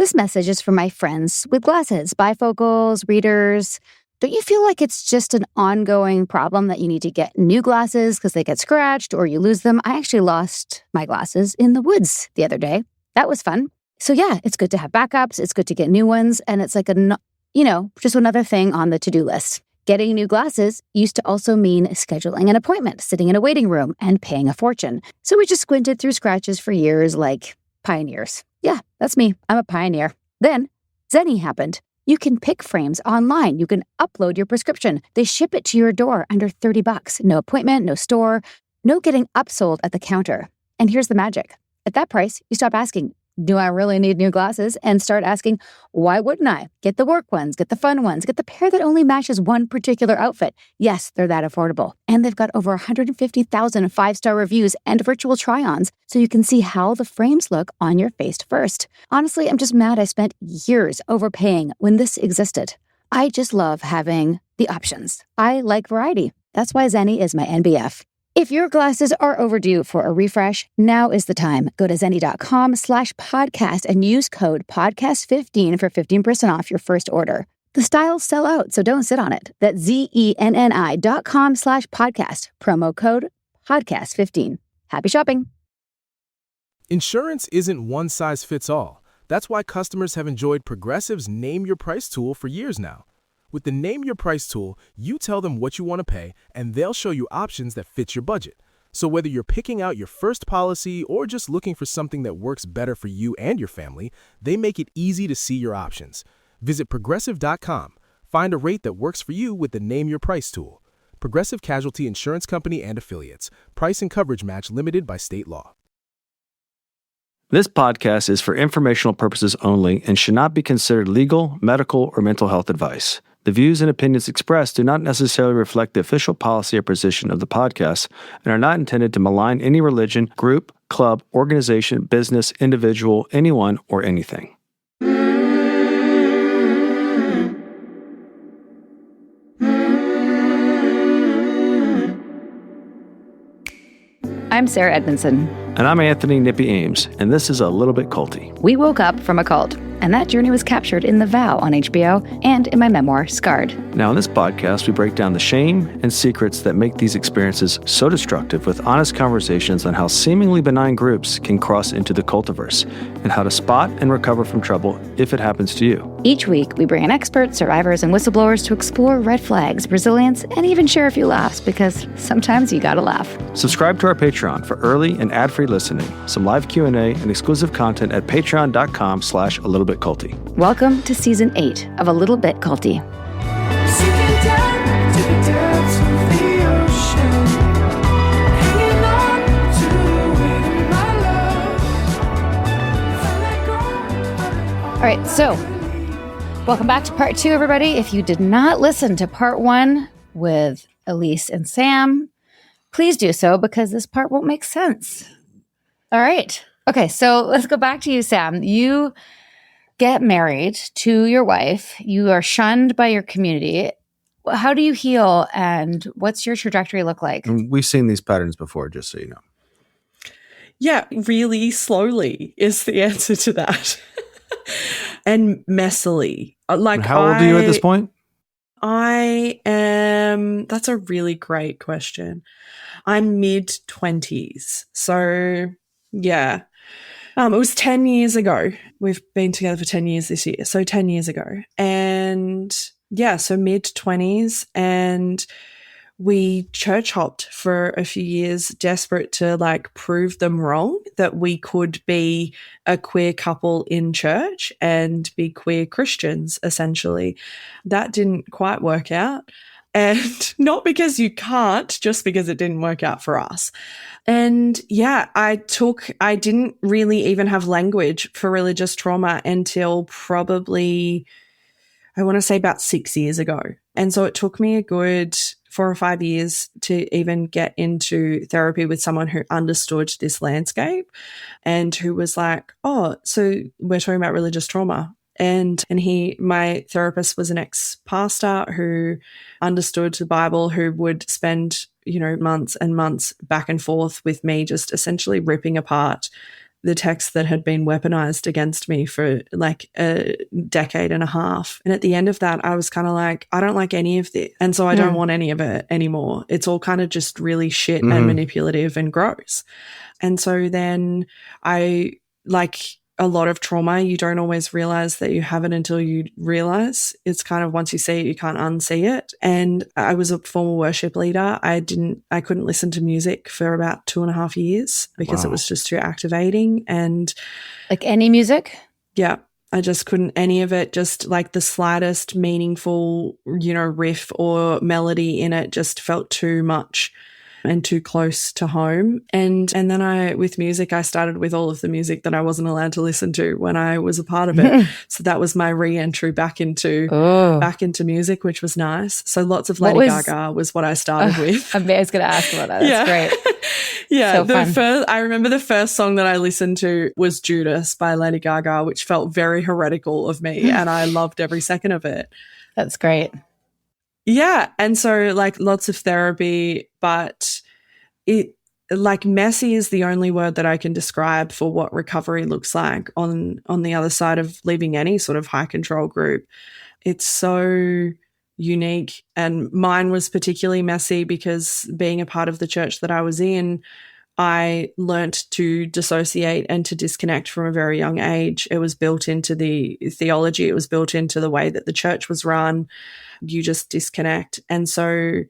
This message is for my friends with glasses, bifocals, readers. Don't you feel like it's just an ongoing problem that you need to get new glasses because they get scratched or you lose them? I actually lost my glasses in the woods the other day. That was fun. So yeah, it's good to have backups. It's good to get new ones. And it's like just another thing on the to-do list. Getting new glasses used to also mean scheduling an appointment, sitting in a waiting room, and paying a fortune. So we just squinted through scratches for years like pioneers. Yeah, that's me. I'm a pioneer. Then Zenni happened. You can pick frames online. You can upload your prescription. They ship it to your door under $30. No appointment, no store, no getting upsold at the counter. And here's the magic. At that price, you stop asking, do I really need new glasses? And start asking, why wouldn't I? Get the work ones, get the fun ones, get the pair that only matches one particular outfit. Yes, they're that affordable. And they've got over 150,000 five-star reviews and virtual try-ons, so you can see how the frames look on your face first. Honestly, I'm just mad I spent years overpaying when this existed. I just love having the options. I like variety. That's why Zenni is my NBF. If your glasses are overdue for a refresh, now is the time. Go to zenni.com/podcast and use code podcast15 for 15% off your first order. The styles sell out, so don't sit on it. That's zenni.com/podcast. Promo code podcast15. Happy shopping. Insurance isn't one size fits all. That's why customers have enjoyed Progressive's Name Your Price tool for years now. With the Name Your Price tool, you tell them what you want to pay, and they'll show you options that fit your budget. So whether you're picking out your first policy or just looking for something that works better for you and your family, they make it easy to see your options. Visit Progressive.com. Find a rate that works for you with the Name Your Price tool. Progressive Casualty Insurance Company and Affiliates. Price and coverage match limited by state law. This podcast is for informational purposes only and should not be considered legal, medical, or mental health advice. The views and opinions expressed do not necessarily reflect the official policy or position of the podcast and are not intended to malign any religion, group, club, organization, business, individual, anyone, or anything. I'm Sarah Edmondson. And I'm Anthony Nippy Ames, and this is A Little Bit Culty. We woke up from a cult, and that journey was captured in The Vow on HBO and in my memoir, Scarred. Now, in this podcast, we break down the shame and secrets that make these experiences so destructive with honest conversations on how seemingly benign groups can cross into the cultiverse and how to spot and recover from trouble if it happens to you. Each week, we bring in experts, survivors, and whistleblowers to explore red flags, resilience, and even share a few laughs, because sometimes you gotta laugh. Subscribe to our Patreon for early and ad-free listening, some live Q&A, and exclusive content at patreon.com/alittleBitCulty. Welcome to Season 8 of A Little Bit Culty. All right, so welcome back to part 2, everybody. If you did not listen to part 1 with Elise and Sam, please do so, because this part won't make sense. All right. Okay, so let's go back to you, Sam. You get married to your wife. You are shunned by your community. How do you heal, and what's your trajectory look like? We've seen these patterns before, just so you know. Yeah, really slowly is the answer to that. And messily. Like, how old are you at this point? I am, that's a really great question. I'm mid-20s. So, yeah. It was 10 years ago. We've been together for 10 years this year. So 10 years ago. And yeah, so mid-20s. And we church hopped for a few years, desperate to like prove them wrong, that we could be a queer couple in church and be queer Christians, essentially. That didn't quite work out. And not because you can't, just because it didn't work out for us. And yeah, I didn't really even have language for religious trauma until probably, I want to say about 6 years ago. And so it took me a good 4 or 5 years to even get into therapy with someone who understood this landscape and who was like, oh, so we're talking about religious trauma. And my therapist was an ex-pastor who understood the Bible, who would spend, months and months back and forth with me, just essentially ripping apart the texts that had been weaponized against me for like a decade and a half. And at the end of that, I was kind of like, I don't like any of this. And so I don't want any of it anymore. It's all kind of just really shit and manipulative and gross. And so then I, like a lot of trauma, you don't always realize that you have it until you realize. It's kind of once you see it, you can't unsee it. And I was a former worship leader. I couldn't listen to music for about 2.5 years because it was just too activating. And like any music? Yeah. I just couldn't, any of it, just like the slightest meaningful, riff or melody in it just felt too much and too close to home. And then with music, I started with all of the music that I wasn't allowed to listen to when I was a part of it. So that was my re-entry back into music, which was nice. So lots of Lady Gaga was what I started with. I was going to ask about that. That's great. Yeah. I remember the first song that I listened to was Judas by Lady Gaga, which felt very heretical of me. And I loved every second of it. That's great. Yeah. And so like lots of therapy, but it like messy is the only word that I can describe for what recovery looks like on the other side of leaving any sort of high control group. It's so unique. And mine was particularly messy because being a part of the church that I was in, I learnt to dissociate and to disconnect from a very young age. It was built into the theology. It was built into the way that the church was run. You just disconnect. And so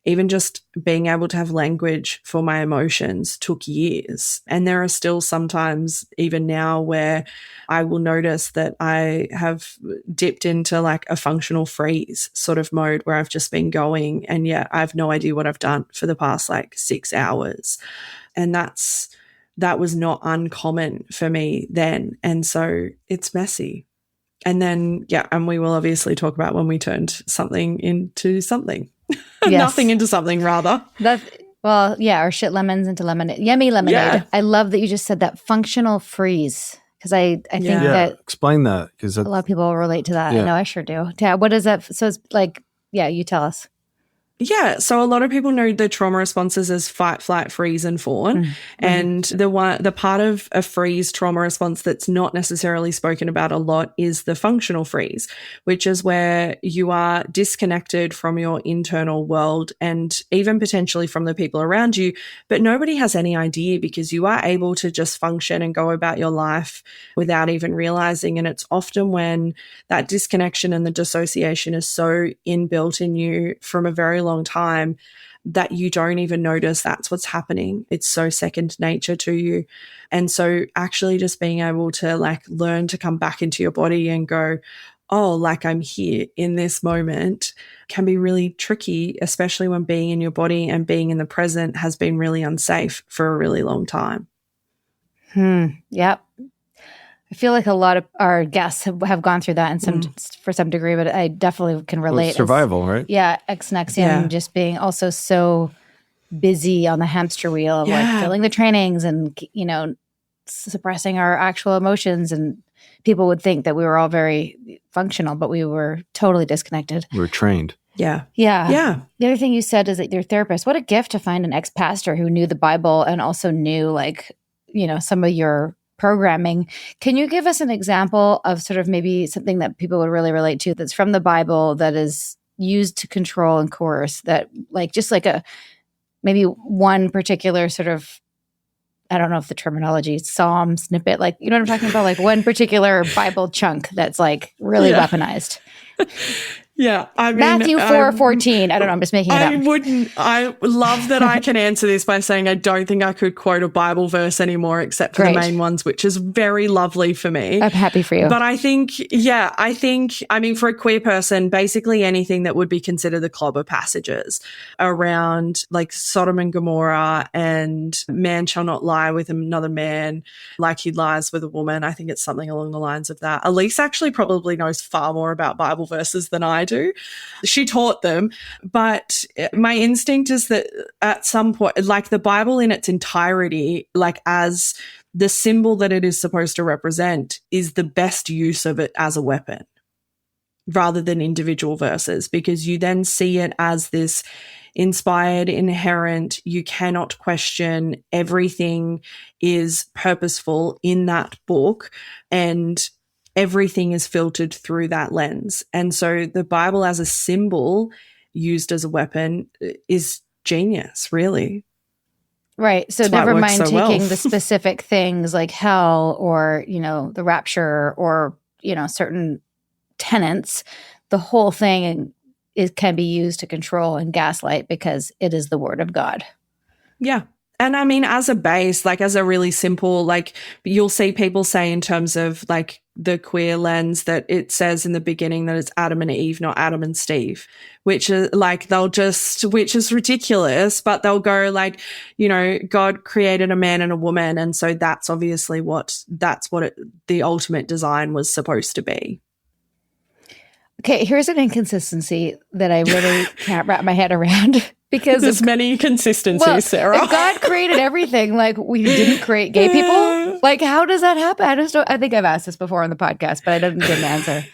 even just being able to have language for my emotions took years. And there are still sometimes, even now, where I will notice that I have dipped into like a functional freeze sort of mode where I've just been going and yet I have no idea what I've done for the past like 6 hours. And that was not uncommon for me then. And so it's messy. And then, and we will obviously talk about when we turned something into something. Yes. Nothing into something, rather. Or shit lemons into lemonade. Yummy lemonade. Yeah. I love that you just said that functional freeze because I think that... Explain that. Because a lot of people relate to that. Yeah. I know I sure do. Yeah, what is that? So it's like, you tell us. Yeah, so a lot of people know the trauma responses as fight, flight, freeze, and fawn. And the part of a freeze trauma response that's not necessarily spoken about a lot is the functional freeze, which is where you are disconnected from your internal world and even potentially from the people around you, but nobody has any idea because you are able to just function and go about your life without even realizing. And it's often when that disconnection and the dissociation is so inbuilt in you from a very long time that you don't even notice that's what's happening. It's so second nature to you. And so actually just being able to like learn to come back into your body and go, oh, like I'm here in this moment can be really tricky, especially when being in your body and being in the present has been really unsafe for a really long time. Yep. I feel like a lot of our guests have gone through that for some degree, but I definitely can relate. Well, survival, right? Yeah, ex-Nexium, just being also so busy on the hamster wheel of like filling the trainings and, suppressing our actual emotions. And people would think that we were all very functional, but we were totally disconnected. We were trained. Yeah. The other thing you said is that your therapist, what a gift to find an ex-pastor who knew the Bible and also knew some of your programming. Can you give us an example of sort of maybe something that people would really relate to that's from the Bible that is used to control and coerce, that maybe one particular sort of, I don't know if the terminology is Psalm snippet, like, you know what I'm talking about? Like one particular Bible chunk that's like really weaponized. Yeah, I mean, Matthew 4:14. I don't know. I'm just making it up. I love that I can answer this by saying I don't think I could quote a Bible verse anymore except for the main ones, which is very lovely for me. I'm happy for you. But I think, for a queer person, basically anything that would be considered the clobber passages around like Sodom and Gomorrah and man shall not lie with another man like he lies with a woman. I think it's something along the lines of that. Elise actually probably knows far more about Bible verses than I do. She taught them, but my instinct is that at some point, like the Bible in its entirety, like as the symbol that it is supposed to represent, is the best use of it as a weapon. rather than individual verses, because you then see it as this inspired, inherent, you cannot question, everything is purposeful in that book, and everything is filtered through that lens. And so the Bible as a symbol used as a weapon is genius, really. Right. So That's why it never works mind so well. taking the specific things like hell or, the rapture or, certain tenets. The whole thing can be used to control and gaslight because it is the word of God. Yeah. And I mean, as a base, like as a really simple, like you'll see people say in terms of like the queer lens that it says in the beginning that it's Adam and Eve, not Adam and Steve, which is like which is ridiculous, but they'll go like, God created a man and a woman. And so that's obviously the ultimate design was supposed to be. Okay, here's an inconsistency that I really can't wrap my head around because there's many consistencies, Sarah. If God created everything, like we didn't create gay people, like how does that happen? I think I've asked this before on the podcast, but I didn't get an answer.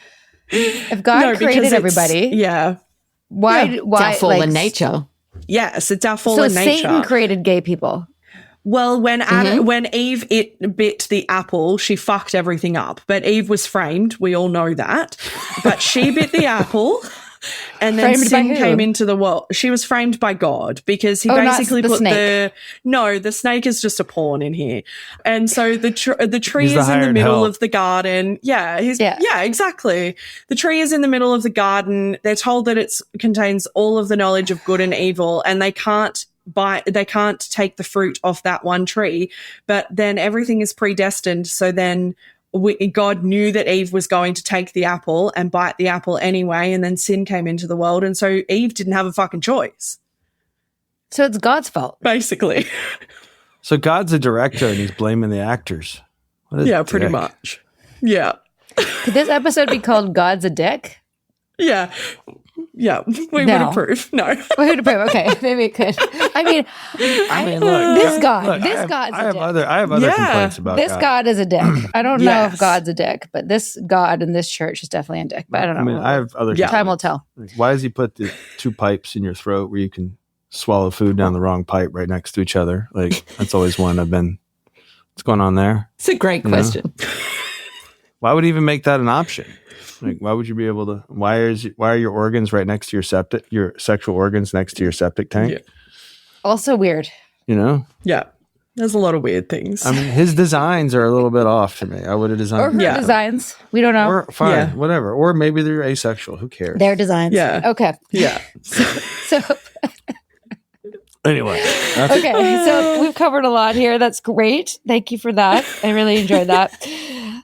If God created everybody, why? It's our fallen nature. Yes, it's our fallen nature. So Satan created gay people. Well, when Eve bit the apple, she fucked everything up. But Eve was framed. We all know that. But she bit the apple, and then sin came into the world. She was framed by God because he basically put the snake is just a pawn in here. And so the tree is in the middle of the garden. Yeah, exactly. The tree is in the middle of the garden. They're told that it contains all of the knowledge of good and evil, and they can't take the fruit off that one tree, but then everything is predestined. So then God knew that Eve was going to take the apple and bite the apple anyway, and then sin came into the world, and so Eve didn't have a fucking choice. So it's God's fault, basically. So God's a director and he's blaming the actors. Yeah, pretty much. Yeah. Could this episode be called God's a Dick? Yeah. Yeah, we would approve. No. We would approve. Okay, maybe it could. I mean, look, this God's a dick. I have other complaints about this God is a dick. I don't know if God's a dick, but this God in this church is definitely a dick. But I don't know. I mean, I have other time will tell. Like, why does he put the two pipes in your throat where you can swallow food down the wrong pipe right next to each other? Like, that's always one what's going on there? It's a great question. Why would he even make that an option? Like, why would you be able to? Why are your organs right next to your sexual organs next to your septic tank? Yeah. Also weird. Yeah. There's a lot of weird things. I mean, his designs are a little bit off to me. I would have designed. Or her designs. We don't know. Or fine, whatever. Or maybe they're asexual. Who cares? Their designs. Yeah. Okay. Yeah. So. Anyway. Okay. So we've covered a lot here. That's great. Thank you for that. I really enjoyed that.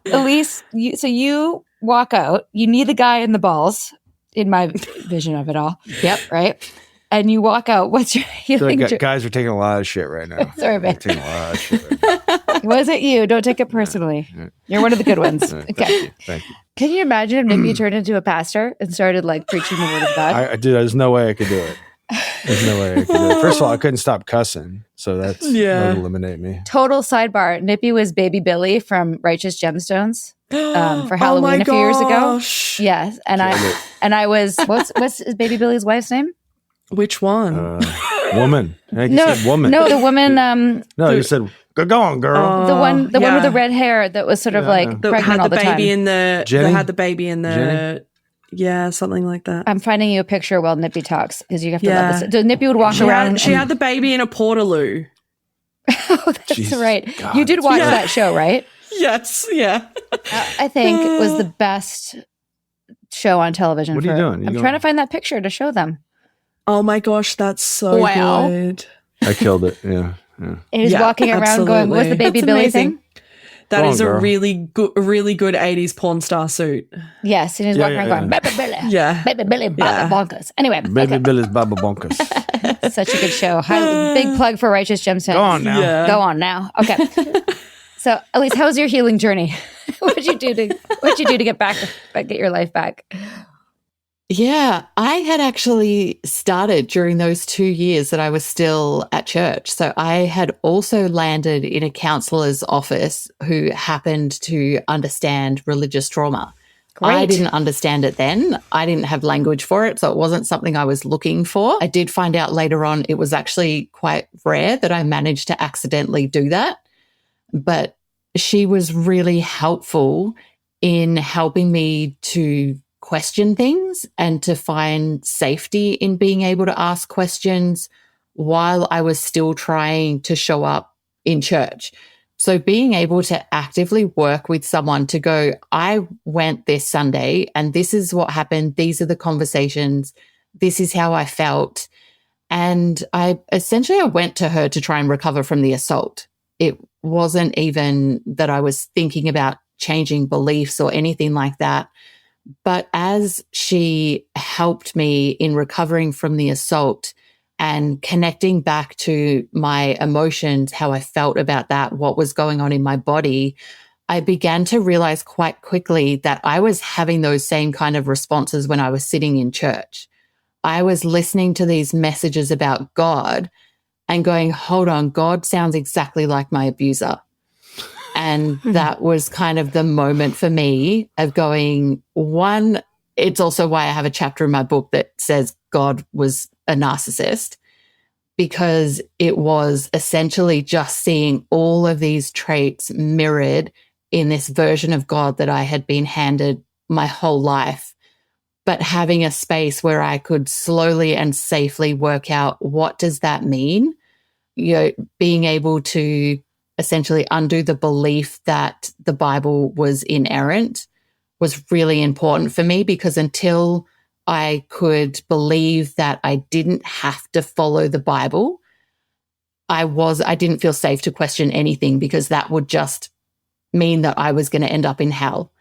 Elise, you walk out. You knee the guy in the balls, in my vision of it all. Yep. Right? And you walk out. What's your healing journey? Guys are taking a lot of shit right now. Sorry, man. Taking a lot of shit right now. It wasn't you. Don't take it personally. You're one of the good ones. Okay. Thank you. Can you imagine if maybe you turned into a pastor and started preaching the word of God? There's no way I could do it. There's no way I could do it. First of all, I couldn't stop cussing, so that would eliminate me. Total sidebar. Nippy was baby Billy from Righteous Gemstones for Halloween a few years ago. Yes, and I was what's baby Billy's wife's name? Which one? Woman. You said woman. No, the woman. No, you said go on, girl. The one with the red hair that was sort of pregnant all the time. They had the baby in the. Jenny? Yeah, something like that. I'm finding you a picture while Nippy talks because you have to let this. So Nippy would walk around. She had the baby in a portaloo. Oh, that's Jesus right. God. You did watch that show, right? Yes. Yeah. I think it was the best show on television. What are you doing? I'm trying to find that picture to show them. Oh my gosh, that's so good. I killed it. Yeah. And he's walking around going, "What's the baby Billy thing?" That is a really good 80s porn star suit. Yes, and he's walking around going, "Baby Billy, Baby Billy, Baba Bonkers." Anyway, Baby Billy's Baba Bonkers. Such a good show. Big plug for Righteous Gemstones. Go on now. Yeah. Go on now. Okay. So, Elise, how was your healing journey? What'd you do to get your life back? Yeah, I had actually started during those 2 years that I was still at church. So I had also landed in a counselor's office who happened to understand religious trauma. I Great. didn't understand it then. I didn't have language for it, so it wasn't something I was looking for. I did find out later on it was actually quite rare that I managed to accidentally do that. But she was really helpful in helping me to question things and to find safety in being able to ask questions while I was still trying to show up in church. So being able to actively work with someone to go, I went this Sunday and this is what happened. These are the conversations. This is how I felt. And I went to her to try and recover from the assault. It wasn't even that I was thinking about changing beliefs or anything like that. But as she helped me in recovering from the assault and connecting back to my emotions, how I felt about that, what was going on in my body, I began to realize quite quickly that I was having those same kind of responses when I was sitting in church. I was listening to these messages about God and going, hold on, God sounds exactly like my abuser. And that was kind of the moment for me of going, one, it's also why I have a chapter in my book that says God was a narcissist, because it was essentially just seeing all of these traits mirrored in this version of God that I had been handed my whole life, but having a space where I could slowly and safely work out, what does that mean? Being able to essentially undo the belief that the Bible was inerrant was really important for me, because until I could believe that I didn't have to follow the Bible, I didn't feel safe to question anything, because that would just mean that I was going to end up in hell.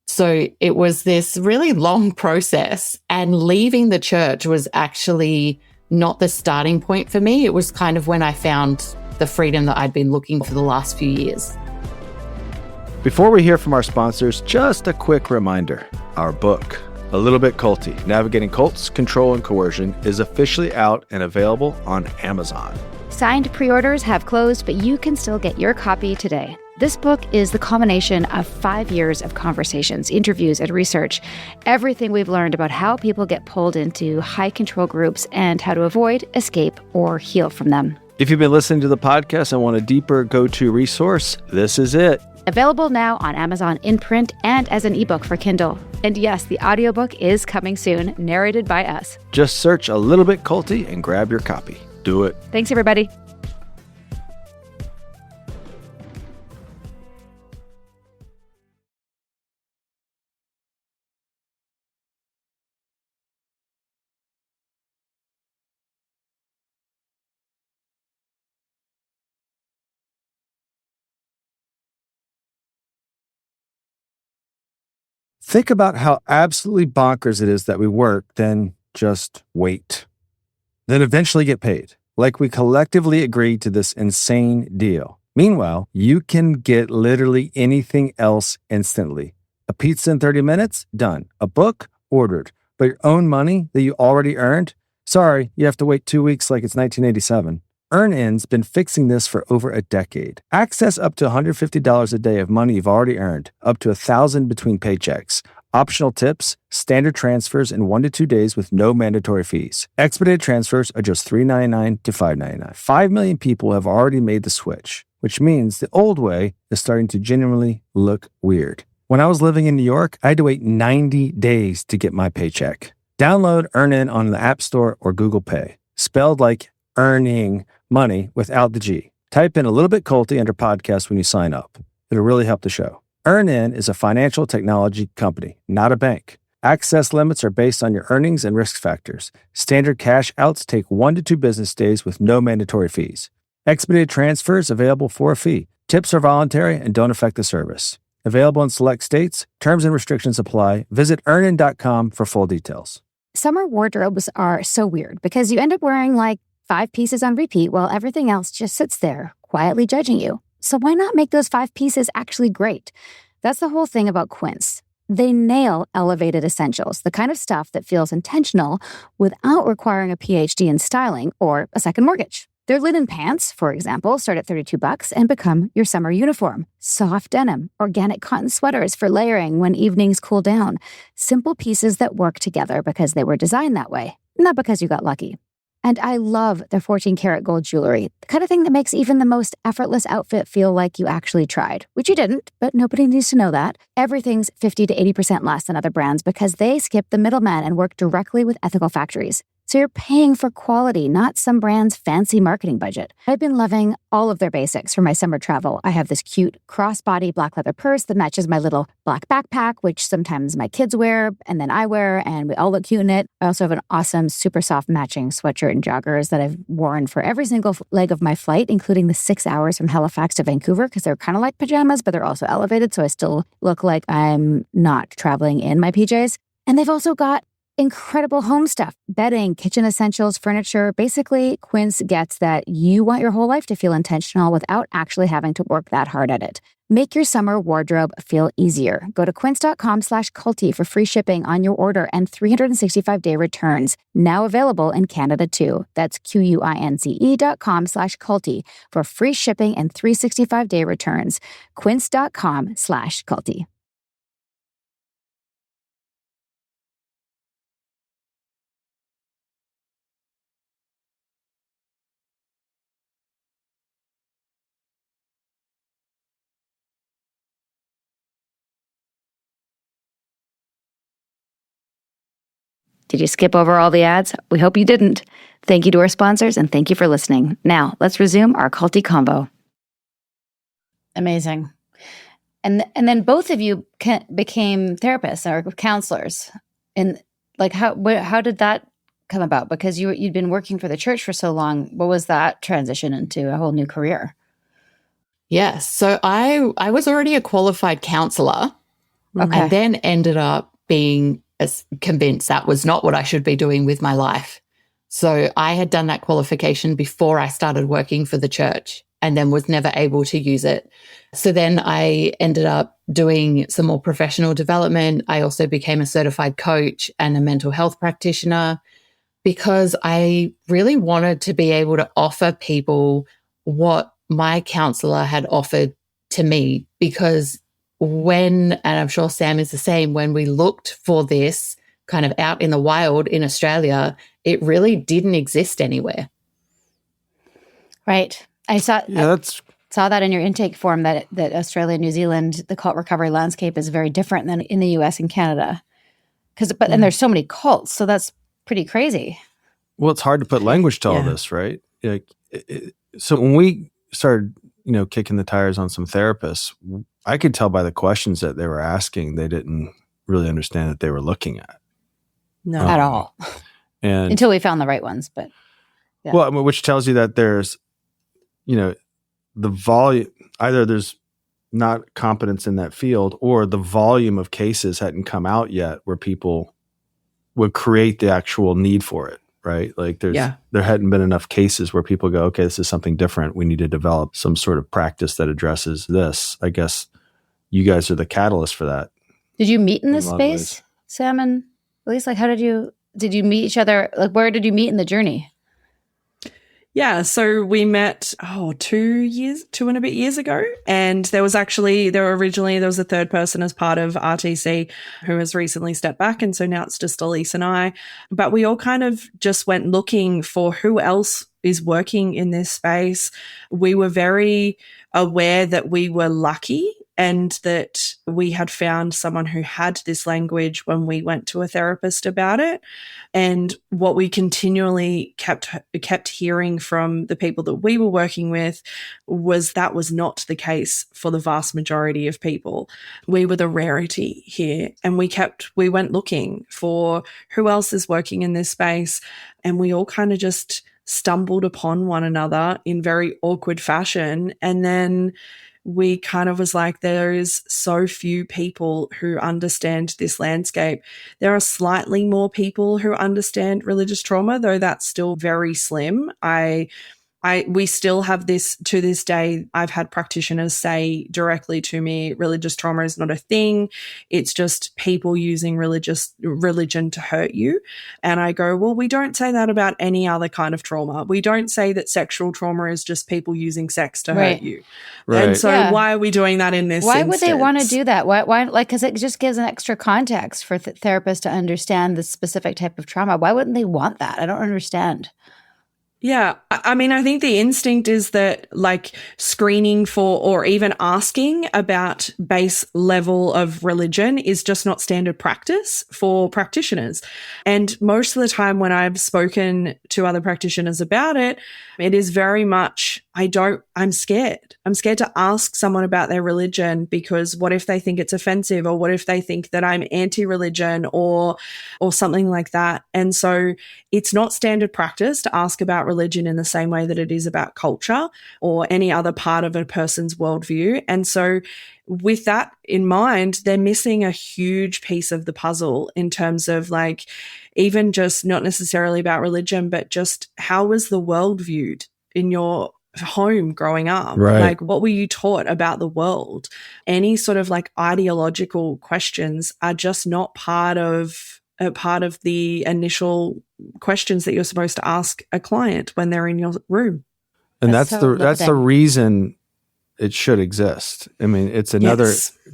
So it was this really long process, and leaving the church was actually not the starting point for me. It was kind of when I found the freedom that I'd been looking for the last few years. Before we hear from our sponsors, just a quick reminder. Our book, A Little Bit Culty, Navigating Cults, Control, and Coercion, is officially out and available on Amazon. Signed pre-orders have closed, but you can still get your copy today. This book is the culmination of 5 years of conversations, interviews, and research. Everything we've learned about how people get pulled into high-control groups and how to avoid, escape, or heal from them. If you've been listening to the podcast and want a deeper go-to resource, this is it. Available now on Amazon in print and as an ebook for Kindle. And yes, the audiobook is coming soon, narrated by us. Just search A Little Bit Culty and grab your copy. Do it. Thanks, everybody. Think about how absolutely bonkers it is that we work, then just wait. Then eventually get paid, like we collectively agreed to this insane deal. Meanwhile, you can get literally anything else instantly. A pizza in 30 minutes? Done. A book? Ordered. But your own money that you already earned? Sorry, you have to wait 2 weeks like it's 1987. EarnIn's been fixing this for over a decade. Access up to $150 a day of money you've already earned, up to $1,000 between paychecks. Optional tips, standard transfers in 1 to 2 days with no mandatory fees. Expedited transfers are just $3.99 to $5.99. 5 million people have already made the switch, which means the old way is starting to genuinely look weird. When I was living in New York, I had to wait 90 days to get my paycheck. Download EarnIn on the App Store or Google Play. Spelled like earning money without the G. Type in A Little Bit Culty under podcast when you sign up. It'll really help the show. EarnIn is a financial technology company, not a bank. Access limits are based on your earnings and risk factors. Standard cash outs take 1 to 2 business days with no mandatory fees. Expedited transfers available for a fee. Tips are voluntary and don't affect the service. Available in select states. Terms and restrictions apply. Visit earnin.com for full details. Summer wardrobes are so weird because you end up wearing like 5 pieces on repeat while everything else just sits there, quietly judging you. So why not make those 5 pieces actually great? That's the whole thing about Quince. They nail elevated essentials, the kind of stuff that feels intentional without requiring a PhD in styling or a second mortgage. Their linen pants, for example, start at $32 and become your summer uniform. Soft denim, organic cotton sweaters for layering when evenings cool down. Simple pieces that work together because they were designed that way, not because you got lucky. And I love their 14-karat gold jewelry, the kind of thing that makes even the most effortless outfit feel like you actually tried, which you didn't, but nobody needs to know that. Everything's 50 to 80% less than other brands because they skip the middleman and work directly with ethical factories. So you're paying for quality, not some brand's fancy marketing budget. I've been loving all of their basics for my summer travel. I have this cute crossbody black leather purse that matches my little black backpack, which sometimes my kids wear and then I wear, and we all look cute in it. I also have an awesome, super soft matching sweatshirt and joggers that I've worn for every single leg of my flight, including the 6 hours from Halifax to Vancouver, because they're kind of like pajamas, but they're also elevated, so I still look like I'm not traveling in my PJs. And they've also got incredible home stuff, bedding, kitchen essentials, furniture. Basically, Quince gets that you want your whole life to feel intentional without actually having to work that hard at it. Make your summer wardrobe feel easier. Go to quince.com/culty for free shipping on your order and 365-day returns. Now available in Canada too. That's QUINCE.com/culty for free shipping and 365-day returns. Quince.com/culty. Did you skip over all the ads? We hope you didn't. Thank you to our sponsors, and thank you for listening. Now, let's resume our culty combo. Amazing. And then both of you became therapists or counselors. And like, how did that come about? Because you'd been working for the church for so long. What was that transition into a whole new career? Yes. So I was already a qualified counselor, and then ended up being convinced that was not what I should be doing with my life. So I had done that qualification before I started working for the church, and then was never able to use it. So then I ended up doing some more professional development. I also became a certified coach and a mental health practitioner because I really wanted to be able to offer people what my counselor had offered to me. Because and I'm sure Sam is the same, when we looked for this kind of out in the wild in Australia, it really didn't exist anywhere. Right. I saw that in your intake form that Australia and New Zealand, the cult recovery landscape is very different than in the US and Canada. And there's so many cults, so that's pretty crazy. Well, it's hard to put language to all this, right? So when we started, kicking the tires on some therapists, I could tell by the questions that they were asking, they didn't really understand that they were looking at. No. At all. And until we found the right ones, but yeah. Well, which tells you that there's, the volume, either there's not competence in that field, or the volume of cases hadn't come out yet where people would create the actual need for it, right? Like there hadn't been enough cases where people go, okay, this is something different. We need to develop some sort of practice that addresses this. I guess you guys are the catalyst for that. Did you meet in this space, Sam and Elise? Like, how did you meet each other? Like, where did you meet in the journey? Yeah, so we met 2 and a bit years ago, and there was a third person as part of RTC who has recently stepped back, and so now it's just Elise and I. But we all kind of just went looking for who else is working in this space. We were very aware that we were lucky and that we had found someone who had this language when we went to a therapist about it. And what we continually kept hearing from the people that we were working with was that was not the case for the vast majority of people. We were the rarity here, and we went looking for who else is working in this space, and we all kind of just stumbled upon one another in very awkward fashion. And then we kind of was like, there is so few people who understand this landscape. There are slightly more people who understand religious trauma, though that's still very slim. I we still have this to this day. I've had practitioners say directly to me, religious trauma is not a thing. It's just people using religion to hurt you. And I go, well, we don't say that about any other kind of trauma. We don't say that sexual trauma is just people using sex to hurt you. Right. And so why are we doing that in this Why instance? would they want to do that? Why like, because it just gives an extra context for therapists to understand the specific type of trauma. Why wouldn't they want that? I don't understand. Yeah. I mean, I think the instinct is that like screening for or even asking about base level of religion is just not standard practice for practitioners. And most of the time when I've spoken to other practitioners about it, it is very much, I'm scared. I'm scared to ask someone about their religion because what if they think it's offensive, or what if they think that I'm anti-religion or something like that. And so it's not standard practice to ask about religion in the same way that it is about culture or any other part of a person's worldview. And so with that in mind, they're missing a huge piece of the puzzle in terms of like, even just not necessarily about religion, but just how was the world viewed in your home growing up? Right. Like, what were you taught about the world? Any sort of like ideological questions are just not part of the initial questions that you're supposed to ask a client when they're in your room. And That's so that's the reason it should exist. I mean, it's another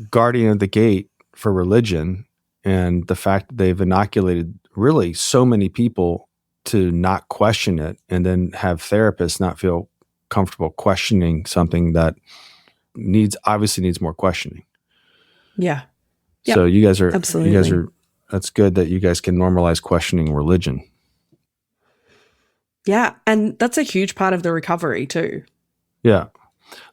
guardian of the gate for religion, and the fact that they've inoculated really so many people to not question it, and then have therapists not feel comfortable questioning something that obviously needs more questioning. Yeah. So you guys are that's good that you guys can normalize questioning religion. Yeah. And that's a huge part of the recovery too. Yeah.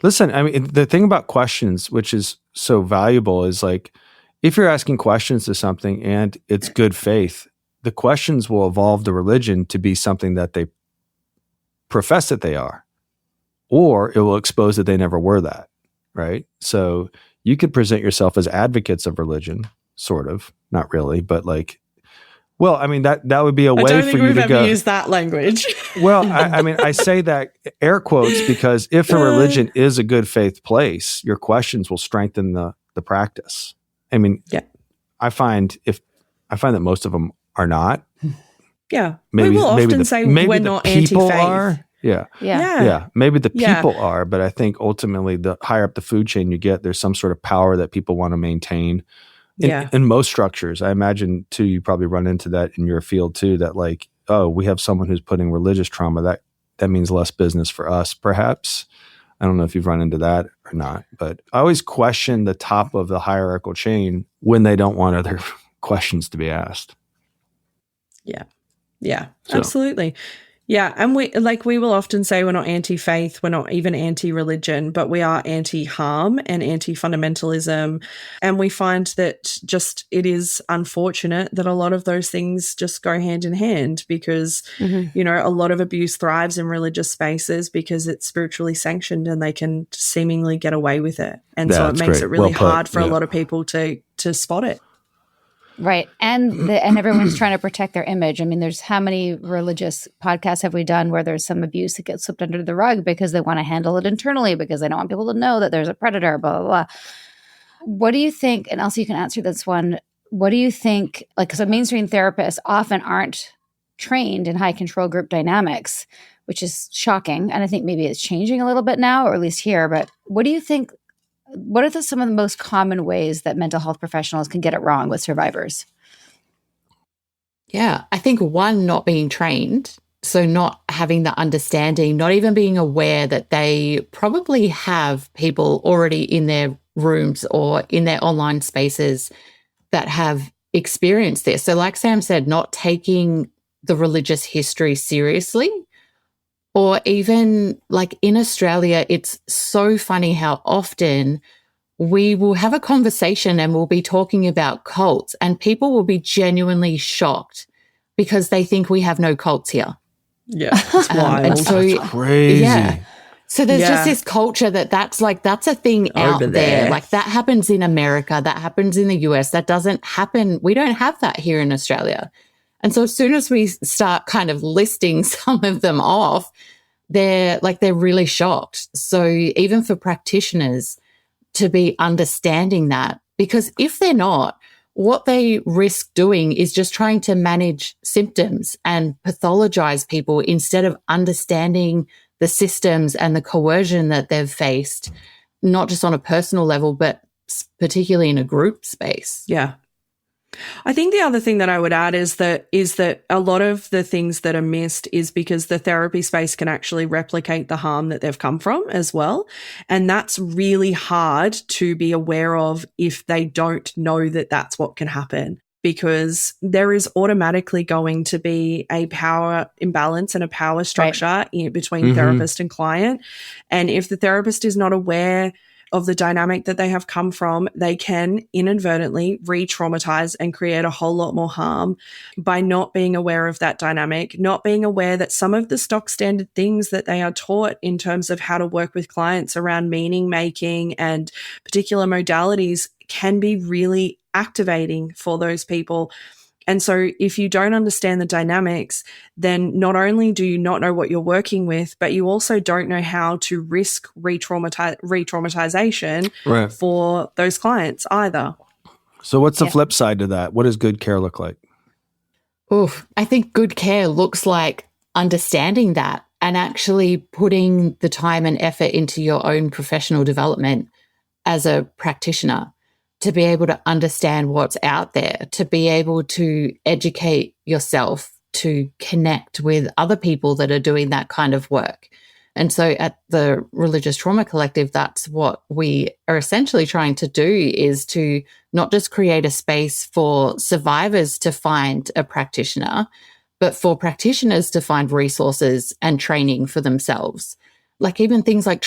Listen, I mean, the thing about questions, which is so valuable, is like, if you're asking questions to something and it's good faith, the questions will evolve the religion to be something that they profess that they are, or it will expose that they never were that, right? So you could present yourself as advocates of religion, sort of, not really, but like, well, I mean, that would be a way for you to go. I don't think we've ever used that language. Well, I mean, I say that air quotes because if a religion is a good faith place, your questions will strengthen the practice. I mean, I find that most of them are not. Yeah. We will often say we're not anti-faith. Yeah. Maybe the people are, but I think ultimately the higher up the food chain you get, there's some sort of power that people want to maintain. In most structures, I imagine too, you probably run into that in your field too, that like, oh, we have someone who's putting religious trauma, that means less business for us, perhaps. I don't know if you've run into that or not, but I always question the top of the hierarchical chain when they don't want other questions to be asked. Yeah, absolutely. Yeah. And we will often say we're not anti-faith, we're not even anti-religion, but we are anti-harm and anti-fundamentalism. And we find that just it is unfortunate that a lot of those things just go hand in hand because, you know, a lot of abuse thrives in religious spaces because it's spiritually sanctioned and they can seemingly get away with it. And so it makes it really hard for a lot of people to spot it. Right. And everyone's trying to protect their image. I mean, there's how many religious podcasts have we done where there's some abuse that gets swept under the rug because they want to handle it internally because they don't want people to know that there's a predator, blah, blah, blah. What do you think, and also you can answer this one, what do you think, like, because mainstream therapists often aren't trained in high control group dynamics, which is shocking. And I think maybe it's changing a little bit now, or at least here. But what do you think? What are some of the most common ways that mental health professionals can get it wrong with survivors? Yeah, I think one, not being trained. So not having the understanding, not even being aware that they probably have people already in their rooms or in their online spaces that have experienced this. So like Sam said, not taking the religious history seriously. Or even like in Australia, it's so funny how often we will have a conversation and we'll be talking about cults and people will be genuinely shocked because they think we have no cults here. Yeah, it's wild. And so, that's crazy. Yeah. So there's just this culture that's a thing out there. Like that happens in America, that happens in the US, that doesn't happen. We don't have that here in Australia. And so as soon as we start kind of listing some of them off, they're really shocked. So even for practitioners to be understanding that, because if they're not, what they risk doing is just trying to manage symptoms and pathologize people instead of understanding the systems and the coercion that they've faced, not just on a personal level, but particularly in a group space. Yeah. I think the other thing that I would add is that a lot of the things that are missed is because the therapy space can actually replicate the harm that they've come from as well. And that's really hard to be aware of if they don't know that that's what can happen, because there is automatically going to be a power imbalance and a power structure between therapist and client. And if the therapist is not aware of the dynamic that they have come from, they can inadvertently re-traumatize and create a whole lot more harm by not being aware of that dynamic, not being aware that some of the stock standard things that they are taught in terms of how to work with clients around meaning making and particular modalities can be really activating for those people. And so if you don't understand the dynamics, then not only do you not know what you're working with, but you also don't know how to risk re-traumatization for those clients either. So what's the flip side to that? What does good care look like? Oof, I think good care looks like understanding that and actually putting the time and effort into your own professional development as a practitioner, to be able to understand what's out there, to be able to educate yourself, to connect with other people that are doing that kind of work. And so at the Religious Trauma Collective, that's what we are essentially trying to do, is to not just create a space for survivors to find a practitioner, but for practitioners to find resources and training for themselves. Like even things like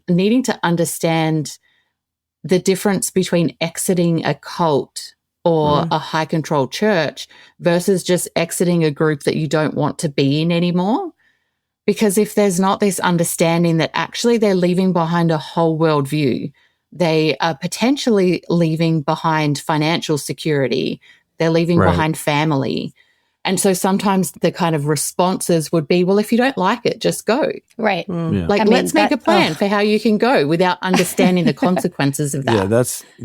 needing to understand the difference between exiting a cult or a high control church versus just exiting a group that you don't want to be in anymore. Because if there's not this understanding that actually they're leaving behind a whole worldview, they are potentially leaving behind financial security, they're leaving behind family. And so sometimes the kind of responses would be, well, if you don't like it, just go. Right. Yeah. Let's make a plan for how you can go without understanding the consequences of that. Yeah,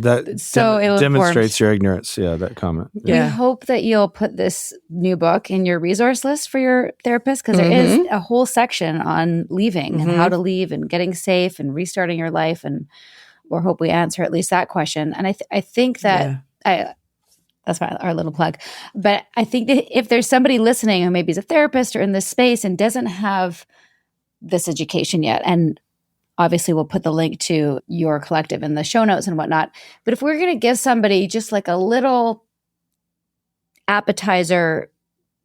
that so demonstrates your ignorance. Yeah, that comment. We hope that you'll put this new book in your resource list for your therapist, because there is a whole section on leaving and how to leave and getting safe and restarting your life. And we'll hope we answer at least that question. And I think that that's our little plug. But I think that if there's somebody listening who maybe is a therapist or in this space and doesn't have this education yet, and obviously we'll put the link to your collective in the show notes and whatnot. But if we're going to give somebody just like a little appetizer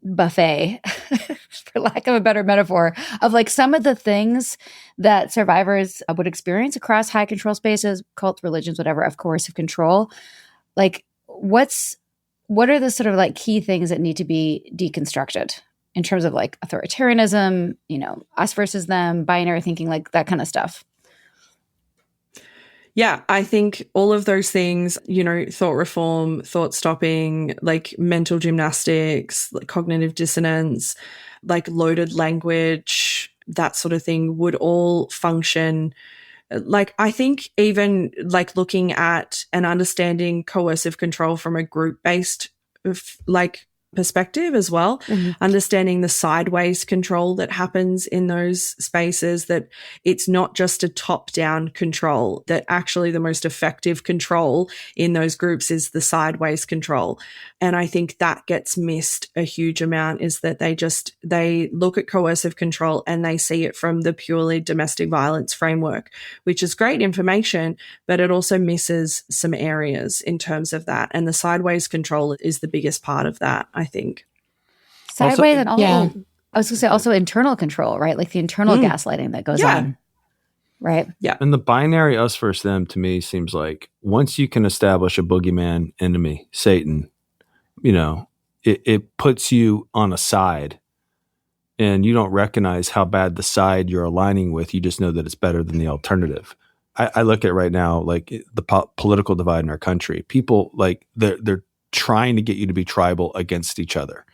buffet, for lack of a better metaphor, of like some of the things that survivors would experience across high control spaces, cults, religions, whatever, of coercive control, like what are the sort of like key things that need to be deconstructed in terms of like authoritarianism, us versus them, binary thinking, like that kind of stuff? Yeah, I think all of those things, thought reform, thought stopping, like mental gymnastics, like cognitive dissonance, like loaded language, that sort of thing would all function. Like, I think even like looking at and understanding coercive control from a group-based perspective as well, understanding the sideways control that happens in those spaces, that it's not just a top-down control, that actually the most effective control in those groups is the sideways control. And I think that gets missed a huge amount, is that they look at coercive control and they see it from the purely domestic violence framework, which is great information, but it also misses some areas in terms of that. And the sideways control is the biggest part of that, I think. Sideways and also, I was going to say also internal control, right? Like the internal gaslighting that goes on, right? Yeah. And the binary us versus them to me seems like once you can establish a boogeyman enemy, Satan, it puts you on a side and you don't recognize how bad the side you're aligning with. You just know that it's better than the alternative. I look at right now, like the political divide in our country, people like they're trying to get you to be tribal against each other.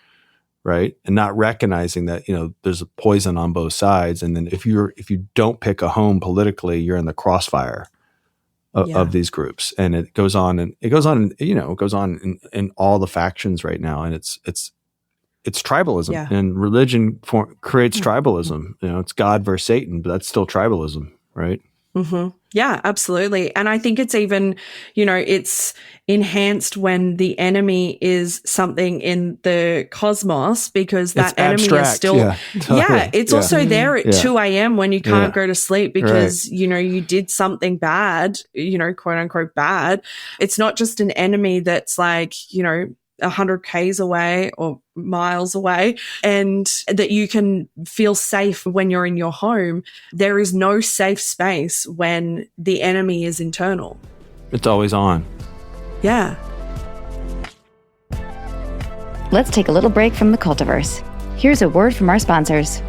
right? And not recognizing that, there's a poison on both sides. And then if you don't pick a home politically, you're in the crossfire of these groups. And it goes on in all the factions right now. And it's tribalism, and religion creates tribalism. It's God versus Satan, but that's still tribalism, right? Mm-hmm. Yeah, absolutely. And I think it's even, it's enhanced when the enemy is something in the cosmos, because that it's enemy abstract. is still, it's also there at 2 a.m. when you can't go to sleep because, you did something bad, quote unquote bad. It's not just an enemy that's like, 100 Ks away or miles away, and that you can feel safe when you're in your home. There is no safe space when the enemy is internal. It's always on. Yeah. Let's take a little break from the cultiverse. Here's a word from our sponsors.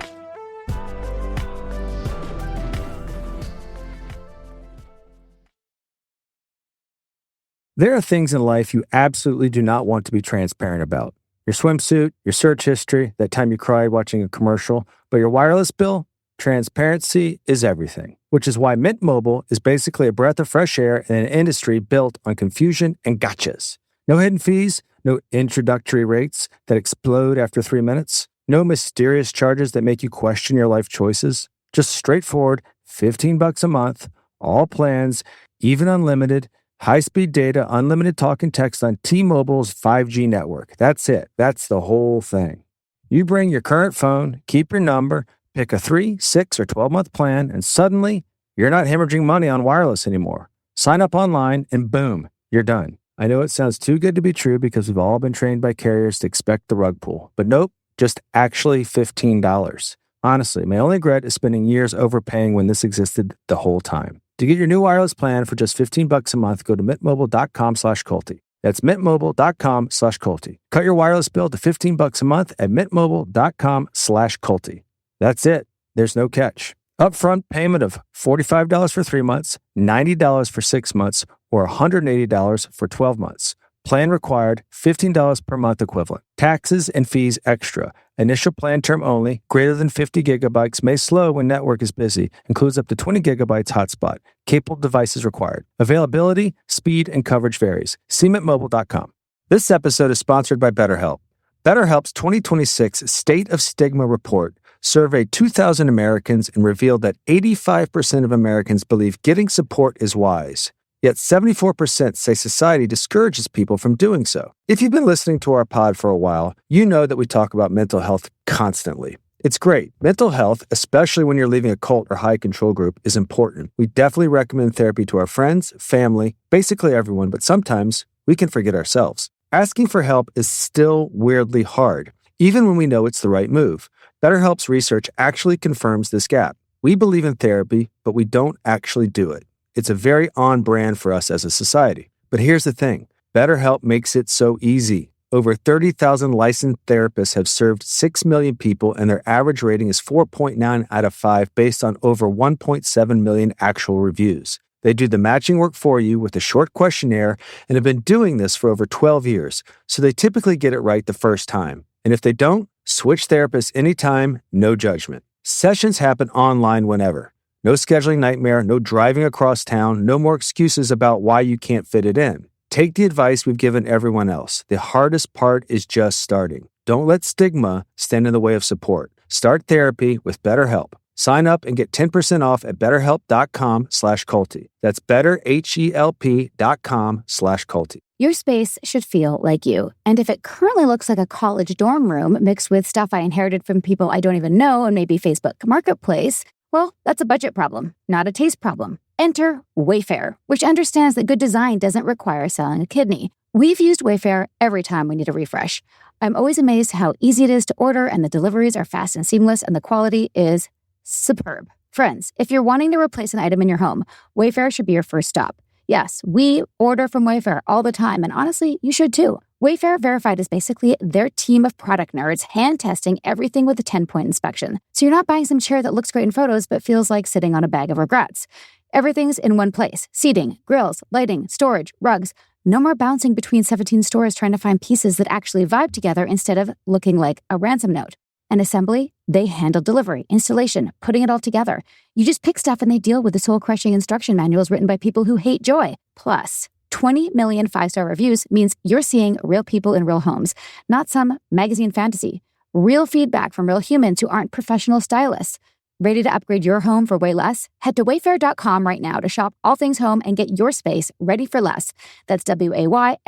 There are things in life you absolutely do not want to be transparent about. Your swimsuit, your search history, that time you cried watching a commercial, but your wireless bill? Transparency is everything, which is why Mint Mobile is basically a breath of fresh air in an industry built on confusion and gotchas. No hidden fees, no introductory rates that explode after 3 minutes, no mysterious charges that make you question your life choices. Just straightforward $15 a month, all plans, even unlimited, high-speed data, unlimited talk and text on T-Mobile's 5G network. That's it. That's the whole thing. You bring your current phone, keep your number, pick a 3, 6, or 12-month plan, and suddenly you're not hemorrhaging money on wireless anymore. Sign up online and boom, you're done. I know it sounds too good to be true because we've all been trained by carriers to expect the rug pull. But nope, just actually $15. Honestly, my only regret is spending years overpaying when this existed the whole time. To get your new wireless plan for just $15 a month, go to mintmobile.com/culty. That's mintmobile.com/culty. Cut your wireless bill to $15 a month at mintmobile.com/culty. That's it. There's no catch. Upfront payment of $45 for 3 months, $90 for 6 months, or $180 for 12 months. Plan required, $15 per month equivalent. Taxes and fees extra. Initial plan term only. Greater than 50 gigabytes. May slow when network is busy. Includes up to 20 gigabytes hotspot. Capable devices required. Availability, speed, and coverage varies. See mintmobile.com. This episode is sponsored by BetterHelp. BetterHelp's 2026 State of Stigma report surveyed 2,000 Americans and revealed that 85% of Americans believe getting support is wise. Yet 74% say society discourages people from doing so. If you've been listening to our pod for a while, you know that we talk about mental health constantly. It's great. Mental health, especially when you're leaving a cult or high control group, is important. We definitely recommend therapy to our friends, family, basically everyone, but sometimes we can forget ourselves. Asking for help is still weirdly hard, even when we know it's the right move. BetterHelp's research actually confirms this gap. We believe in therapy, but we don't actually do it. It's a very on brand for us as a society. But here's the thing. BetterHelp makes it so easy. Over 30,000 licensed therapists have served 6 million people, and their average rating is 4.9 out of 5 based on over 1.7 million actual reviews. They do the matching work for you with a short questionnaire and have been doing this for over 12 years, so they typically get it right the first time. And if they don't, switch therapists anytime, no judgment. Sessions happen online whenever. No scheduling nightmare, no driving across town, no more excuses about why you can't fit it in. Take the advice we've given everyone else. The hardest part is just starting. Don't let stigma stand in the way of support. Start therapy with BetterHelp. Sign up and get 10% off at betterhelp.com/culty. That's betterhelp.com/culty. Your space should feel like you. And if it currently looks like a college dorm room mixed with stuff I inherited from people I don't even know and maybe Facebook Marketplace, well, that's a budget problem, not a taste problem. Enter Wayfair, which understands that good design doesn't require selling a kidney. We've used Wayfair every time we need a refresh. I'm always amazed how easy it is to order, and the deliveries are fast and seamless, and the quality is superb. Friends, if you're wanting to replace an item in your home, Wayfair should be your first stop. Yes, we order from Wayfair all the time, and honestly, you should too. Wayfair Verified is basically their team of product nerds hand-testing everything with a 10-point inspection. So you're not buying some chair that looks great in photos but feels like sitting on a bag of regrets. Everything's in one place. Seating, grills, lighting, storage, rugs. No more bouncing between 17 stores trying to find pieces that actually vibe together instead of looking like a ransom note. And assembly, they handle delivery, installation, putting it all together. You just pick stuff and they deal with the soul-crushing instruction manuals written by people who hate joy. Plus, 20 million 5-star reviews means you're seeing real people in real homes, not some magazine fantasy. Real feedback from real humans who aren't professional stylists. Ready to upgrade your home for way less? Head to wayfair.com right now to shop all things home and get your space ready for less. That's WAYFAIR.com.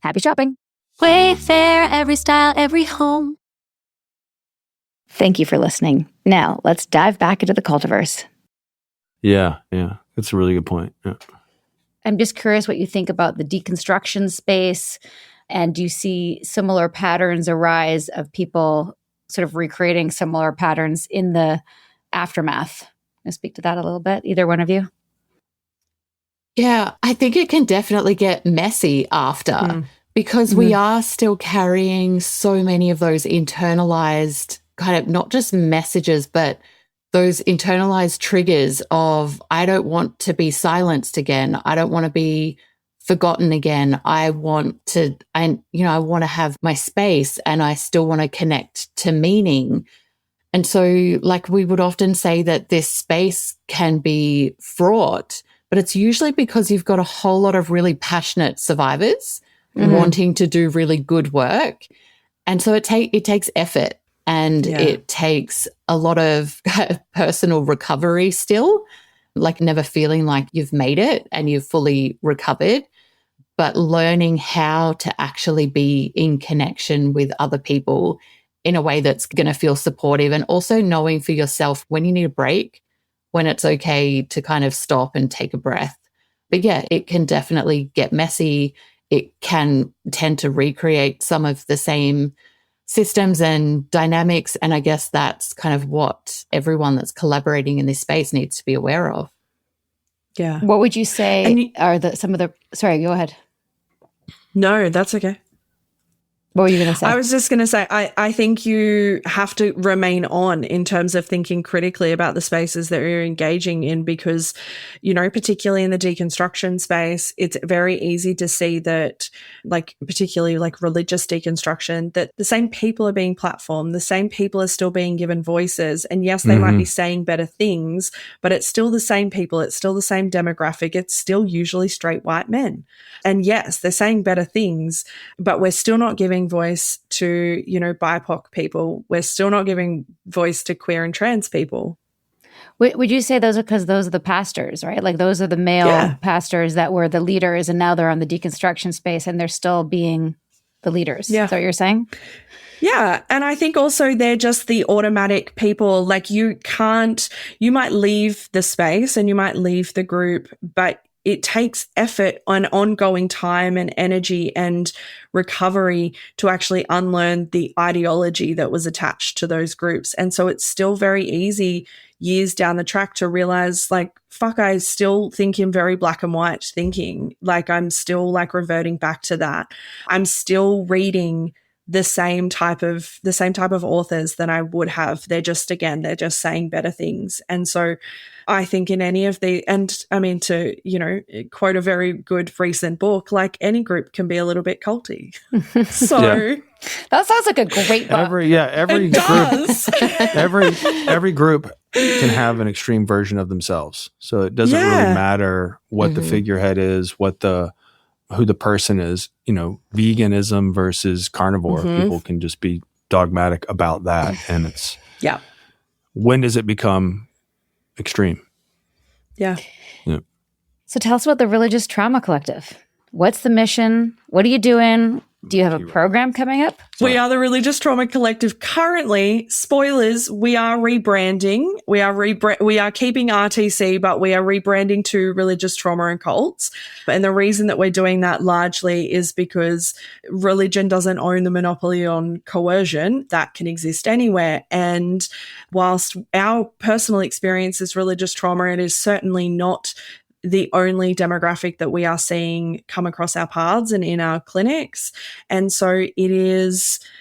Happy shopping. Wayfair, every style, every home. Thank you for listening. Now, let's dive back into the cultiverse. Yeah. That's a really good point. Yeah. I'm just curious what you think about the deconstruction space. And do you see similar patterns arise of people sort of recreating similar patterns in the aftermath? Can I speak to that a little bit? Either one of you? Yeah, I think it can definitely get messy after because we are still carrying so many of those internalized kind of not just messages, but those internalized triggers of, I don't want to be silenced again. I don't want to be forgotten again. I want to have my space and I still want to connect to meaning. And so like we would often say that this space can be fraught, but it's usually because you've got a whole lot of really passionate survivors wanting to do really good work. And so it takes effort and it takes a lot of personal recovery still, like never feeling like you've made it and you've fully recovered, but learning how to actually be in connection with other people in a way that's going to feel supportive, and also knowing for yourself when you need a break, when it's okay to kind of stop and take a breath. But yeah, it can definitely get messy. It can tend to recreate some of the same systems and dynamics. And I guess that's kind of what everyone that's collaborating in this space needs to be aware of. Yeah. What would you say are sorry, go ahead. No, that's okay. What were you going to say? I was just going to say, I think you have to remain on in terms of thinking critically about the spaces that you're engaging in, because, particularly in the deconstruction space, it's very easy to see that, like, particularly like religious deconstruction, that the same people are being platformed, the same people are still being given voices. And yes, they might be saying better things, but it's still the same people. It's still the same demographic. It's still usually straight white men. And yes, they're saying better things, but we're still not giving voice to, BIPOC people. We're still not giving voice to queer and trans people. Would you say those are because those are the pastors, right? Like those are the male pastors that were the leaders and now they're on the deconstruction space and they're still being the leaders. Yeah. Is that what you're saying? Yeah. And I think also they're just the automatic people. Like you might leave the space and you might leave the group, but it takes effort and ongoing time and energy and recovery to actually unlearn the ideology that was attached to those groups. And so it's still very easy years down the track to realize, like, fuck, I still think in very black and white thinking. Like I'm still like reverting back to that. I'm still reading the same type of authors that I would have. They're just saying better things. And so I think in any of the, and I mean, to, quote a very good recent book, like any group can be a little bit culty. So that sounds like a great book. Every group can have an extreme version of themselves. So it doesn't really matter what the figurehead is, who the person is, veganism versus carnivore. People can just be dogmatic about that. And it's, when does it become extreme? Yeah. So tell us about the Religious Trauma Collective. What's the mission? What are you doing? Do you have a program coming up? We are the Religious Trauma Collective. Currently, spoilers, we are rebranding. We are keeping RTC, but we are rebranding to Religious Trauma and Cults. And the reason that we're doing that largely is because religion doesn't own the monopoly on coercion. That can exist anywhere. And whilst our personal experience is religious trauma, it is certainly not the only demographic that we are seeing come across our paths and in our clinics. And so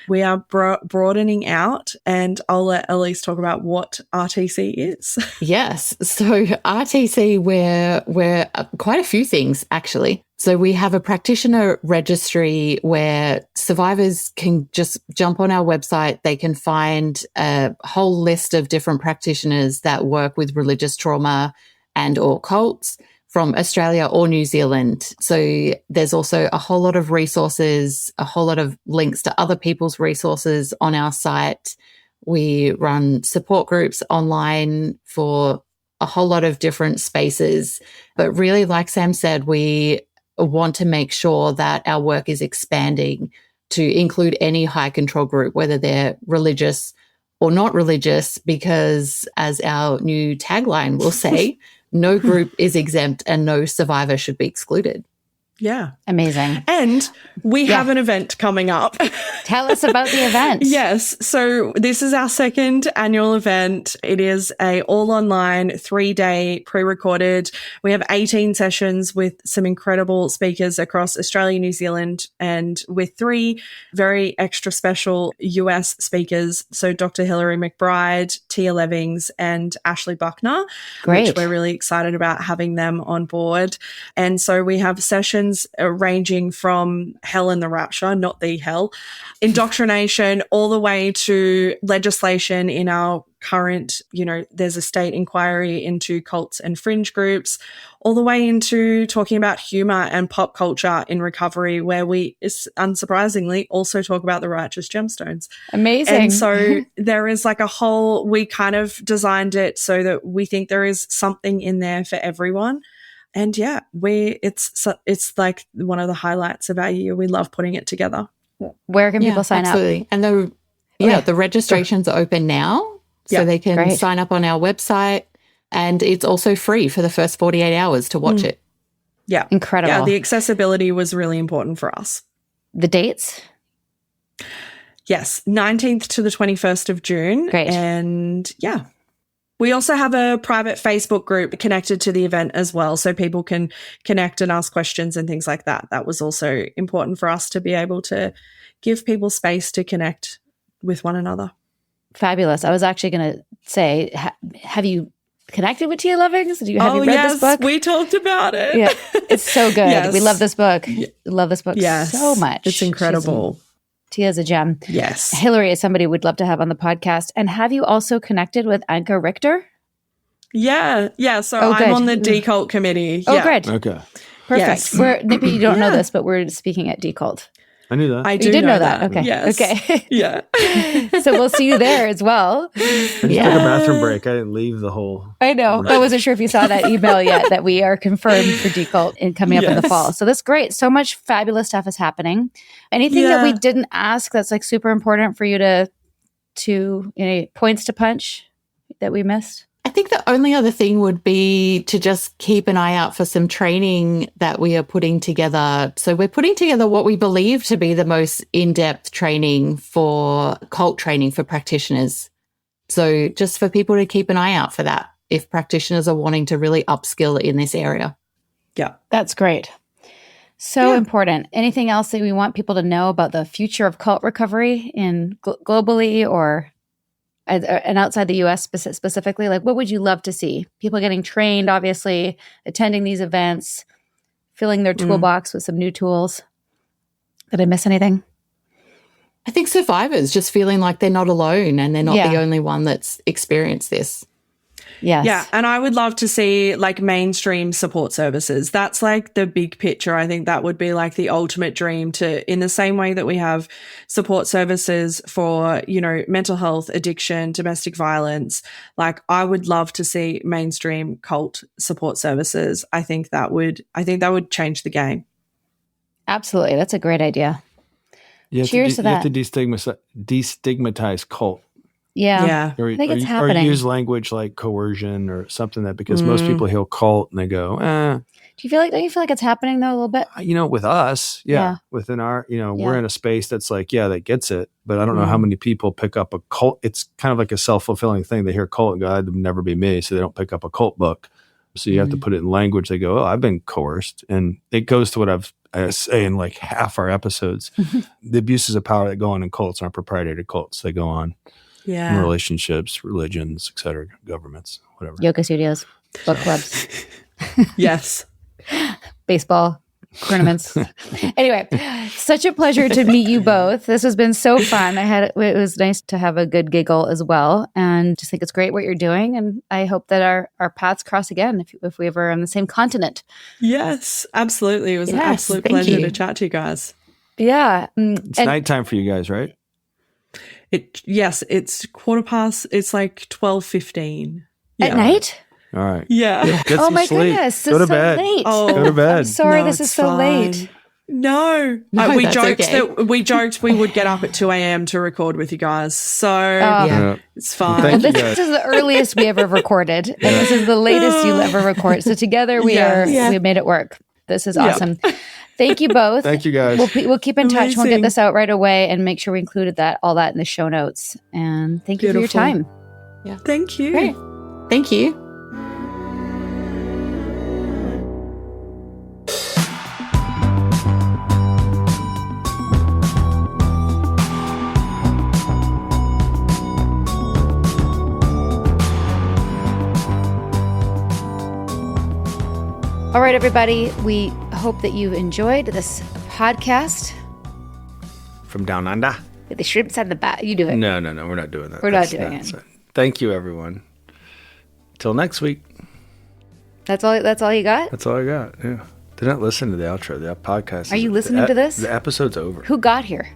we are broadening out, and I'll let Elise talk about what RTC is. Yes. So RTC, we're quite a few things, actually. So we have a practitioner registry where survivors can just jump on our website. They can find a whole list of different practitioners that work with religious trauma and or cults from Australia or New Zealand. So there's also a whole lot of resources, a whole lot of links to other people's resources on our site. We run support groups online for a whole lot of different spaces. But really, like Sam said, we want to make sure that our work is expanding to include any high control group, whether they're religious or not religious, because as our new tagline will say, no group is exempt and no survivor should be excluded. Yeah. Amazing. And we have an event coming up. Tell us about the event. Yes. So this is our second annual event. It is a all online 3-day pre-recorded. We have 18 sessions with some incredible speakers across Australia, New Zealand, and with 3 very extra special US speakers. So Dr. Hilary McBride, Tia Levings, and Ashley Buckner, Great. which we're really excited about having them on board. And so we have sessions ranging from hell and the rapture, not the hell, indoctrination, all the way to legislation in our current, there's a state inquiry into cults and fringe groups, all the way into talking about humor and pop culture in recovery, where we, unsurprisingly, also talk about the righteous gemstones. Amazing. And so there is like we kind of designed it so that we think there is something in there for everyone. And yeah, it's like one of the highlights of our year. We love putting it together. Where can people sign absolutely. up? And the registrations are open now, so they can sign up on our website, and it's also free for the first 48 hours to watch it. Yeah. Incredible. Yeah, the accessibility was really important for us. The dates? Yes, 19th to the 21st of June. Great. And yeah. We also have a private Facebook group connected to the event as well, so people can connect and ask questions and things like that. That was also important for us to be able to give people space to connect with one another. Fabulous. I was actually going to say, have you connected with Tia Levings? Have you read this book? We talked about it. Yeah, it's so good. Yes. We love this book. Love this book so much. It's incredible. Tia's a gem. Yes. Hillary is somebody we'd love to have on the podcast. And have you also connected with Anka Richter? Yeah. So I'm on the decult committee. Oh, good. Okay. Perfect. Yes. Maybe you don't know this, but we're speaking at decult. I knew that. I do You did know that. Okay. Yes. Okay. Yeah. So we'll see you there as well. I just took a bathroom break. I didn't leave the whole. I know. I wasn't sure if you saw that email yet that we are confirmed for decult and coming up in the fall. So that's great. So much fabulous stuff is happening. Anything that we didn't ask that's like super important for you to points to punch that we missed? I think the only other thing would be to just keep an eye out for some training that we are putting together. So we're putting together what we believe to be the most in-depth training for cult training for practitioners. So just for people to keep an eye out for that if practitioners are wanting to really upskill in this area. Yeah. That's great. So important. Anything else that we want people to know about the future of cult recovery globally or and outside the U.S. specifically? Like, what would you love to see? People getting trained, obviously, attending these events, filling their toolbox with some new tools. Did I miss anything? I think survivors just feeling like they're not alone and they're not the only one that's experienced this. Yes. Yeah. And I would love to see like mainstream support services. That's like the big picture. I think that would be like the ultimate dream in the same way that we have support services for, mental health, addiction, domestic violence. Like I would love to see mainstream cult support services. I think that would change the game. Absolutely. That's a great idea. Cheers to that. You have to destigmatize cult. Yeah. I think it's happening. Or use language like coercion or something that, because most people hear cult and they go, don't you feel like it's happening though a little bit? With us, within our, we're in a space that's like, that gets it. But I don't know how many people pick up a cult. It's kind of like a self-fulfilling thing. They hear cult and go, that'd never be me. So they don't pick up a cult book. So you have to put it in language. They go, oh, I've been coerced. And it goes to what I say in like half our episodes. The abuses of power that go on in cults aren't proprietary cults. They go on in relationships, religions, et cetera, governments, whatever. Yoga studios, book clubs. Yes. Baseball tournaments. Anyway, such a pleasure to meet you both. This has been so fun. It was nice to have a good giggle as well, and just think it's great what you're doing. And I hope that our paths cross again if we ever on the same continent. Yes, absolutely. It was an absolute pleasure to chat to you guys. Yeah, it's nighttime for you guys, right? Yes, it's 15:15. It's like 12:15 at night. All right. Yeah. Get some my sleep. goodness. Go to bed. Late. Go to bed. I'm sorry, No, this is it's so fine. late. No. We joked we would get up at 2 a.m. to record with you guys. So it's fine. Well, thank you This is the earliest we ever recorded, and this is the latest you'll ever record. So together we made it work. This is awesome. Thank you both. Thank you guys. We'll keep in touch. Amazing. We'll get this out right away and make sure we included all that in the show notes. And thank you for your time. Yeah. Thank you. Great. Thank you. All right, everybody. We hope that you enjoyed this podcast. From Down Under. With the shrimps on the back. You do it. No, we're not doing that. We're not doing it. Thank you, everyone. Till next week. That's all you got? That's all I got. Yeah. Do not listen to the outro. The podcast. Are you listening to this? The episode's over. Who got here?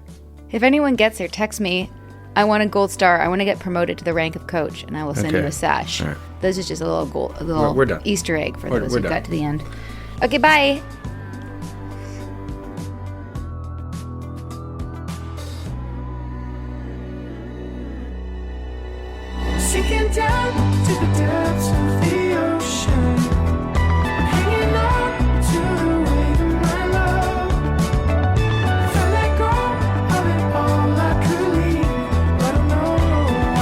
If anyone gets here, text me. I want a gold star. I want to get promoted to the rank of coach, and I will send you a sash. All right. This is just a little We're done. Easter egg for those We're who done. got to the end. Okay, bye. Sinking down to the depths of the ocean, hanging on to the weight of my love. If I let go of it all, I could leave, but I know I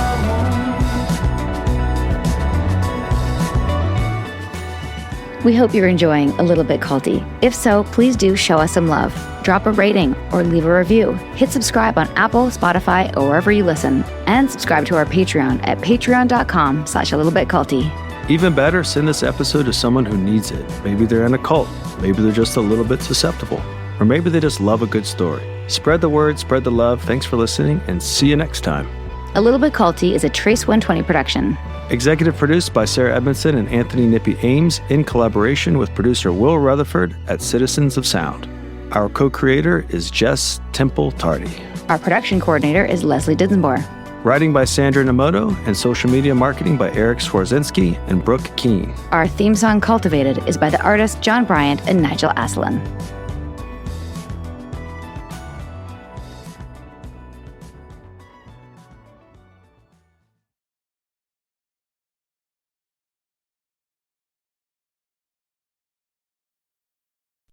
won't. We hope you're enjoying A Little Bit Culty. If so, please do show us some love. Drop a rating or leave a review. Hit subscribe on Apple, Spotify, or wherever you listen. And subscribe to our Patreon at patreon.com/alittlebitculty. Even better, send this episode to someone who needs it. Maybe they're in a cult. Maybe they're just a little bit susceptible. Or maybe they just love a good story. Spread the word, spread the love. Thanks for listening, and see you next time. A Little Bit Culty is a Trace 120 production. Executive produced by Sarah Edmondson and Anthony Nippy Ames in collaboration with producer Will Rutherford at Citizens of Sound. Our co-creator is Jess Temple Tardy. Our production coordinator is Leslie Dinsmore. Writing by Sandra Namoto and social media marketing by Eric Swarzinski and Brooke Keene. Our theme song, Cultivated, is by the artists John Bryant and Nigel Aslan.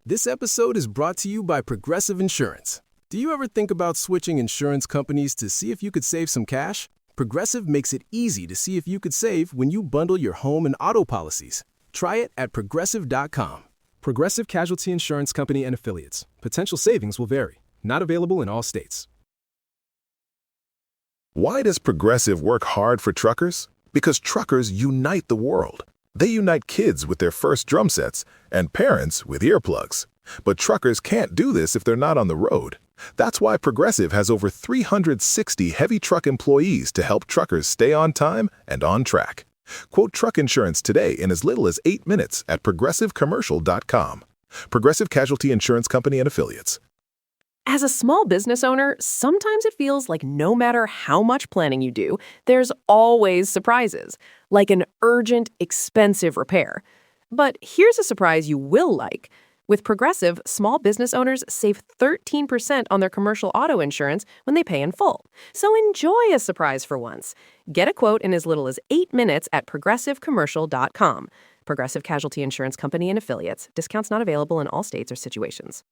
This episode is brought to you by Progressive Insurance. Do you ever think about switching insurance companies to see if you could save some cash? Progressive makes it easy to see if you could save when you bundle your home and auto policies. Try it at Progressive.com. Progressive Casualty Insurance Company and Affiliates. Potential savings will vary. Not available in all states. Why does Progressive work hard for truckers? Because truckers unite the world. They unite kids with their first drum sets and parents with earplugs. But truckers can't do this if they're not on the road. That's why Progressive has over 360 heavy truck employees to help truckers stay on time and on track. Quote truck insurance today in as little as 8 minutes at progressivecommercial.com. Progressive Casualty Insurance Company and Affiliates. As a small business owner, sometimes it feels like no matter how much planning you do, there's always surprises, like an urgent, expensive repair. But here's a surprise you will like. With Progressive, small business owners save 13% on their commercial auto insurance when they pay in full. So enjoy a surprise for once. Get a quote in as little as 8 minutes at progressivecommercial.com. Progressive Casualty Insurance Company and Affiliates. Discounts not available in all states or situations.